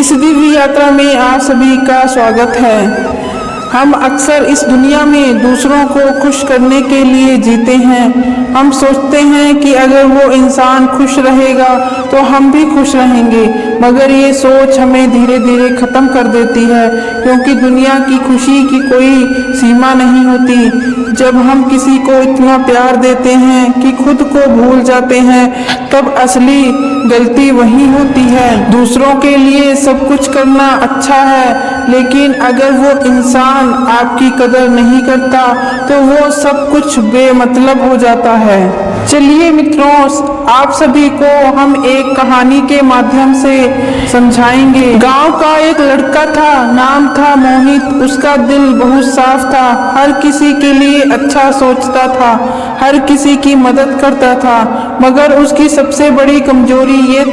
इस दिव्य यात्रा में आप सभी का स्वागत है। हम अक्सर इस दुनिया में दूसरों को खुश करने के लिए जीते हैं। हम सोचते हैं कि अगर वो इंसान खुश रहेगा तो हम भी खुश रहेंगे, मगर ये सोच हमें धीरे धीरे ख़त्म कर देती है, क्योंकि दुनिया की खुशी की कोई सीमा नहीं होती। जब हम किसी को इतना प्यार देते हैं कि खुद को भूल जाते हैं, तब असली गलती वही होती है। दूसरों के लिए सब कुछ करना अच्छा है, लेकिन अगर वो इंसान आपकी कदर नहीं करता तो वो सब कुछ बेमतलब हो जाता है। चलिए मित्रों, आप सभी को हम एक कहानी के माध्यम से समझाएंगे। गांव का एक लड़का था, नाम था मोहित। उसका दिल बहुत साफ था, हर किसी के लिए अच्छा सोचता था, हर किसी की मदद करता था। मगर उसकी सबसे बड़ी कमजोरी ये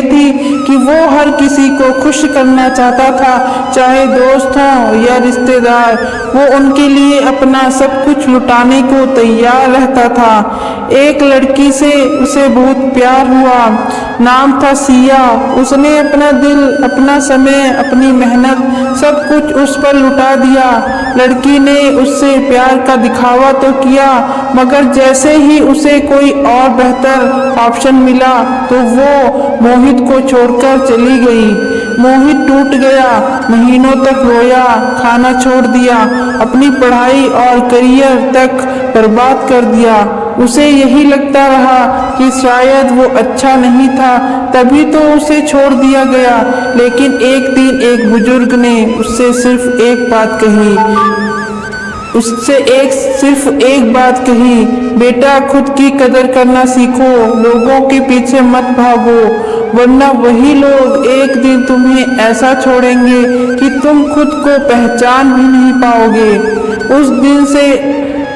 थी कि वो हर किसी को खुश करना चाहता था, चाहे दोस्त हों या रिश्तेदार। वो उनके लिए अपना सब कुछ लुटाने को तैयार रहता था। एक लड़की से उसे बहुत प्यार हुआ, नाम था सिया। उसने अपना दिल, अपना समय, अपनी मेहनत सब कुछ उस पर लुटा दिया। लड़की ने उससे प्यार का दिखावा तो किया, मगर जैसे ही उसे कोई और बेहतर ऑप्शन मिला तो वो मोहित को छोड़कर चली गई। मोहित टूट गया, महीनों तक रोया, खाना छोड़ दिया, अपनी पढ़ाई और करियर तक बर्बाद कर दिया। उसे यही लगता रहा कि शायद वो अच्छा नहीं था, तभी तो उसे छोड़ दिया गया। लेकिन एक दिन एक बुजुर्ग ने उससे सिर्फ एक बात कही, बेटा खुद की कदर करना सीखो, लोगों के पीछे मत भागो, वरना वही लोग एक दिन तुम्हें ऐसा छोड़ेंगे कि तुम खुद को पहचान भी नहीं पाओगे। उस दिन से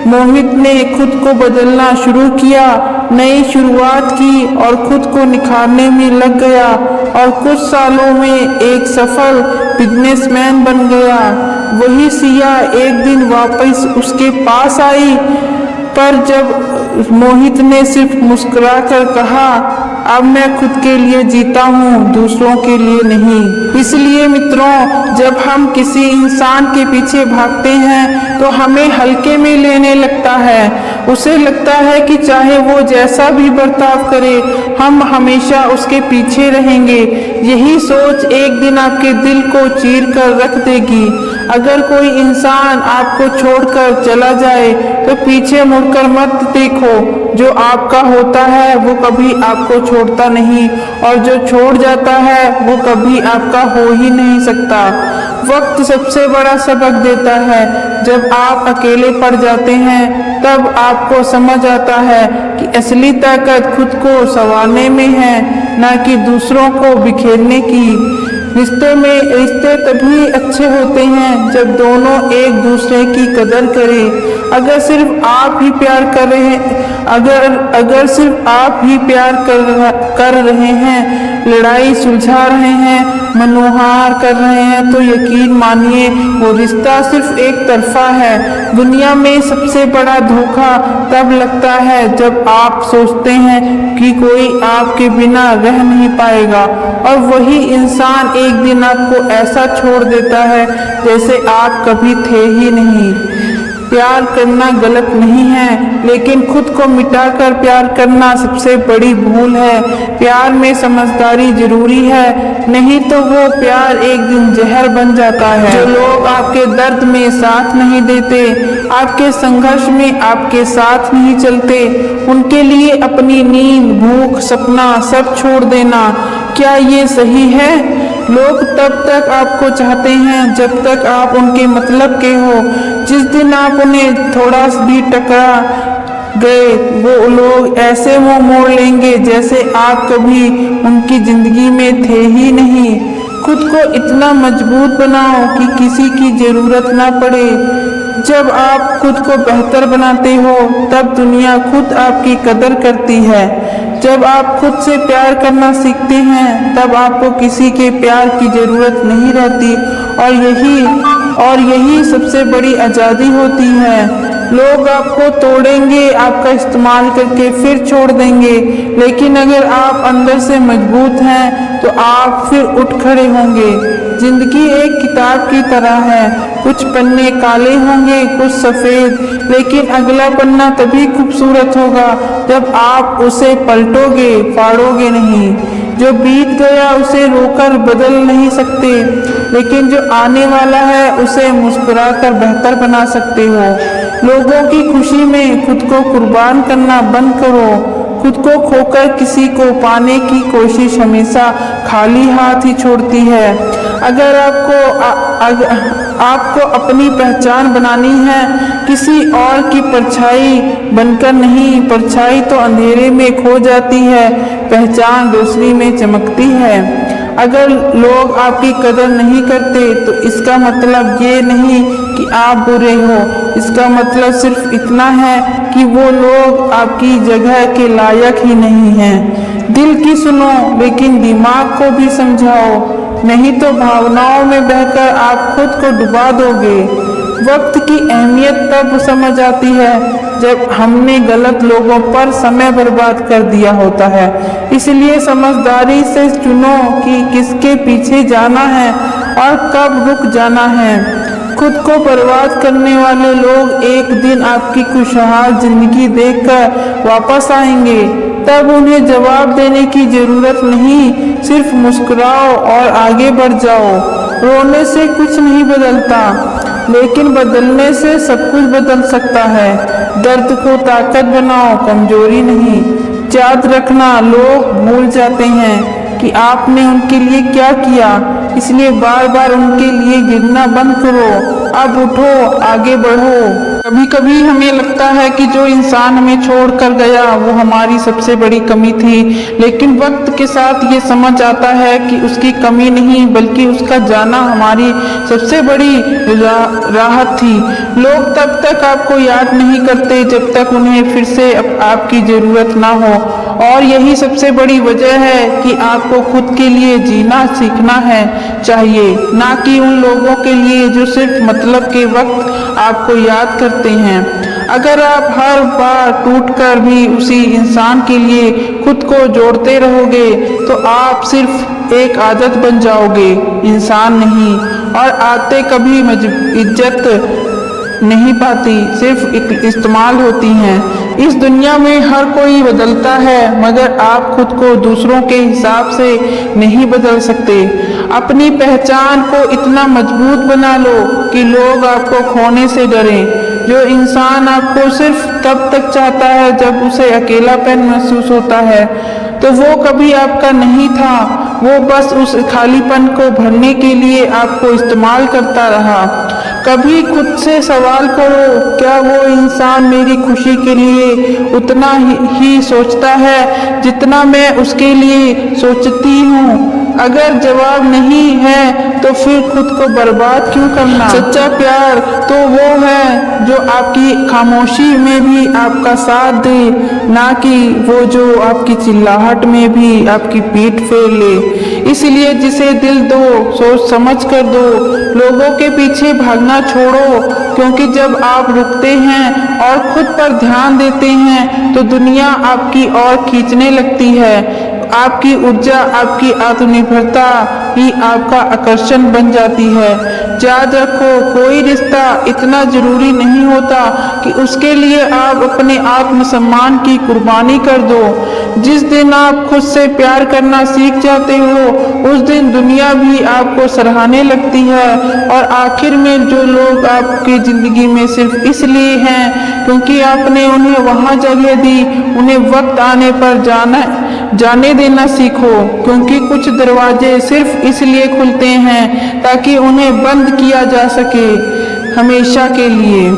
मोहित ने खुद को बदलना शुरू किया, नई शुरुआत की और खुद को निखारने में लग गया, और कुछ सालों में एक सफल बिजनेसमैन बन गया। वही सिया एक दिन वापस उसके पास आई, पर जब मोहित ने सिर्फ मुस्कुराकर कहा, अब मैं खुद के लिए जीता हूँ, दूसरों के लिए नहीं। इसलिए मित्रों, जब हम किसी इंसान के पीछे भागते हैं तो हमें हल्के में लेने लगता है। उसे लगता है कि चाहे वो जैसा भी बर्ताव करे, हम हमेशा उसके पीछे रहेंगे। यही सोच एक दिन आपके दिल को चीर कर रख देगी। अगर कोई इंसान आपको छोड़कर चला जाए तो पीछे मुड़कर मत देखो। जो आपका होता है वो कभी आपको छोड़ता नहीं, और जो छोड़ जाता है वो कभी आपका हो ही नहीं सकता। वक्त सबसे बड़ा सबक देता है। जब आप अकेले पड़ जाते हैं तब आपको समझ आता है कि असली ताकत खुद को संवारने में है, न कि दूसरों को बिखेरने की। रिश्ते तभी अच्छे होते हैं जब दोनों एक दूसरे की कदर करें। अगर सिर्फ आप ही प्यार कर रहे हैं, लड़ाई सुलझा रहे हैं, मनोहार कर रहे हैं, तो यकीन मानिए वो रिश्ता सिर्फ एक तरफा है। दुनिया में सबसे बड़ा धोखा तब लगता है जब आप सोचते हैं कि कोई आपके बिना रह नहीं पाएगा, और वही इंसान एक दिन आपको ऐसा छोड़ देता है जैसे आप कभी थे ही नहीं। प्यार करना गलत नहीं है, लेकिन खुद को मिटाकर प्यार करना सबसे बड़ी भूल है। प्यार में समझदारी जरूरी है, नहीं तो वो प्यार एक दिन जहर बन जाता है। जो लोग आपके दर्द में साथ नहीं देते, आपके संघर्ष में आपके साथ नहीं चलते, उनके लिए अपनी नींद, भूख, सपना सब छोड़ देना, क्या ये सही है? लोग तब तक आपको चाहते हैं जब तक आप उनके मतलब के हो। जिस दिन आप उन्हें थोड़ा भी टकरा गए, वो लोग ऐसे मुंह मोड़ लेंगे जैसे आप कभी उनकी जिंदगी में थे ही नहीं। खुद को इतना मजबूत बनाओ कि किसी की जरूरत ना पड़े। जब आप खुद को बेहतर बनाते हो तब दुनिया खुद आपकी कदर करती है। जब आप खुद से प्यार करना सीखते हैं तब आपको किसी के प्यार की जरूरत नहीं रहती, और यही सबसे बड़ी आज़ादी होती है। लोग आपको तोड़ेंगे, आपका इस्तेमाल करके फिर छोड़ देंगे, लेकिन अगर आप अंदर से मजबूत हैं तो आप फिर उठ खड़े होंगे। जिंदगी एक किताब की तरह है, कुछ पन्ने काले होंगे, कुछ सफ़ेद, लेकिन अगला पन्ना तभी खूबसूरत होगा जब आप उसे पलटोगे, फाड़ोगे नहीं। जो बीत गया उसे रोकर बदल नहीं सकते, लेकिन जो आने वाला है उसे मुस्कुराकर बेहतर बना सकते हो। लोगों की खुशी में खुद को कुर्बान करना बंद करो। खुद को खोकर किसी को पाने की कोशिश हमेशा खाली हाथ ही छोड़ती है। अगर आपको अपनी पहचान बनानी है, किसी और की परछाई बनकर नहीं। परछाई तो अंधेरे में खो जाती है, पहचान रोशनी में चमकती है। अगर लोग आपकी कदर नहीं करते तो इसका मतलब ये नहीं कि आप बुरे हो, इसका मतलब सिर्फ इतना है कि वो लोग आपकी जगह के लायक ही नहीं हैं। दिल की सुनो, लेकिन दिमाग को भी समझाओ, नहीं तो भावनाओं में बहकर आप खुद को डुबा दोगे। वक्त की अहमियत तब समझ आती है जब हमने गलत लोगों पर समय बर्बाद कर दिया होता है। इसलिए समझदारी से चुनो कि किसके पीछे जाना है और कब रुक जाना है। खुद को बर्बाद करने वाले लोग एक दिन आपकी खुशहाल जिंदगी देखकर वापस आएंगे, तब उन्हें जवाब देने की जरूरत नहीं, सिर्फ मुस्कुराओ और आगे बढ़ जाओ। रोने से कुछ नहीं बदलता, लेकिन बदलने से सब कुछ बदल सकता है। दर्द को ताकत बनाओ, कमजोरी नहीं। याद रखना, लोग भूल जाते हैं कि आपने उनके लिए क्या किया, इसलिए बार बार उनके लिए गिरना बंद करो। अब उठो, आगे बढ़ो। कभी कभी हमें लगता है कि जो इंसान हमें छोड़कर गया वो हमारी सबसे बड़ी कमी थी, लेकिन वक्त के साथ ये समझ आता है कि उसकी कमी नहीं बल्कि उसका जाना हमारी सबसे बड़ी राहत थी। लोग तब तक आपको याद नहीं करते जब तक उन्हें फिर से आपकी ज़रूरत ना हो, और यही सबसे बड़ी वजह है कि आपको खुद के लिए जीना सीखना है चाहिए, ना कि उन लोगों के लिए जो सिर्फ मतलब के वक्त आपको याद करते हैं। अगर आप हर बार टूटकर भी उसी इंसान के लिए खुद को जोड़ते रहोगे तो आप सिर्फ एक आदत बन जाओगे, इंसान नहीं। और आदतें कभी इज्जत नहीं पाती, सिर्फ इस्तेमाल होती हैं। इस दुनिया में हर कोई बदलता है, मगर आप खुद को दूसरों के हिसाब से नहीं बदल सकते। अपनी पहचान को इतना मजबूत बना लो कि लोग आपको खोने से डरें। जो इंसान आपको सिर्फ तब तक चाहता है जब उसे अकेलापन महसूस होता है, तो वो कभी आपका नहीं था, वो बस उस खालीपन को भरने के लिए आपको इस्तेमाल करता रहा। कभी खुद से सवाल करो, क्या वो इंसान मेरी खुशी के लिए उतना ही सोचता है जितना मैं उसके लिए सोचती हूँ? अगर जवाब नहीं है तो फिर खुद को बर्बाद क्यों करना? सच्चा प्यार तो वो है जो आपकी खामोशी में भी आपका साथ दे, ना कि वो जो आपकी चिल्लाहट में भी आपकी पीठ फेर ले। इसलिए जिसे दिल दो, सोच समझ कर दो। लोगों के पीछे भागना छोड़ो, क्योंकि जब आप रुकते हैं और खुद पर ध्यान देते हैं तो दुनिया आपकी ओर खींचने लगती है। आपकी ऊर्जा, आपकी आत्मनिर्भरता ही आपका आकर्षण बन जाती है। याद रखो, कोई रिश्ता इतना जरूरी नहीं होता कि उसके लिए आप अपने आत्मसम्मान की कुर्बानी कर दो। जिस दिन आप खुद से प्यार करना सीख जाते हो, उस दिन दुनिया भी आपको सराहने लगती है। और आखिर में जो लोग आपकी जिंदगी में सिर्फ इसलिए हैं क्योंकि आपने उन्हें वहाँ जगह दी, उन्हें वक्त आने पर जाने देना सीखो, क्योंकि कुछ दरवाजे सिर्फ इसलिए खुलते हैं ताकि उन्हें बंद किया जा सके हमेशा के लिए।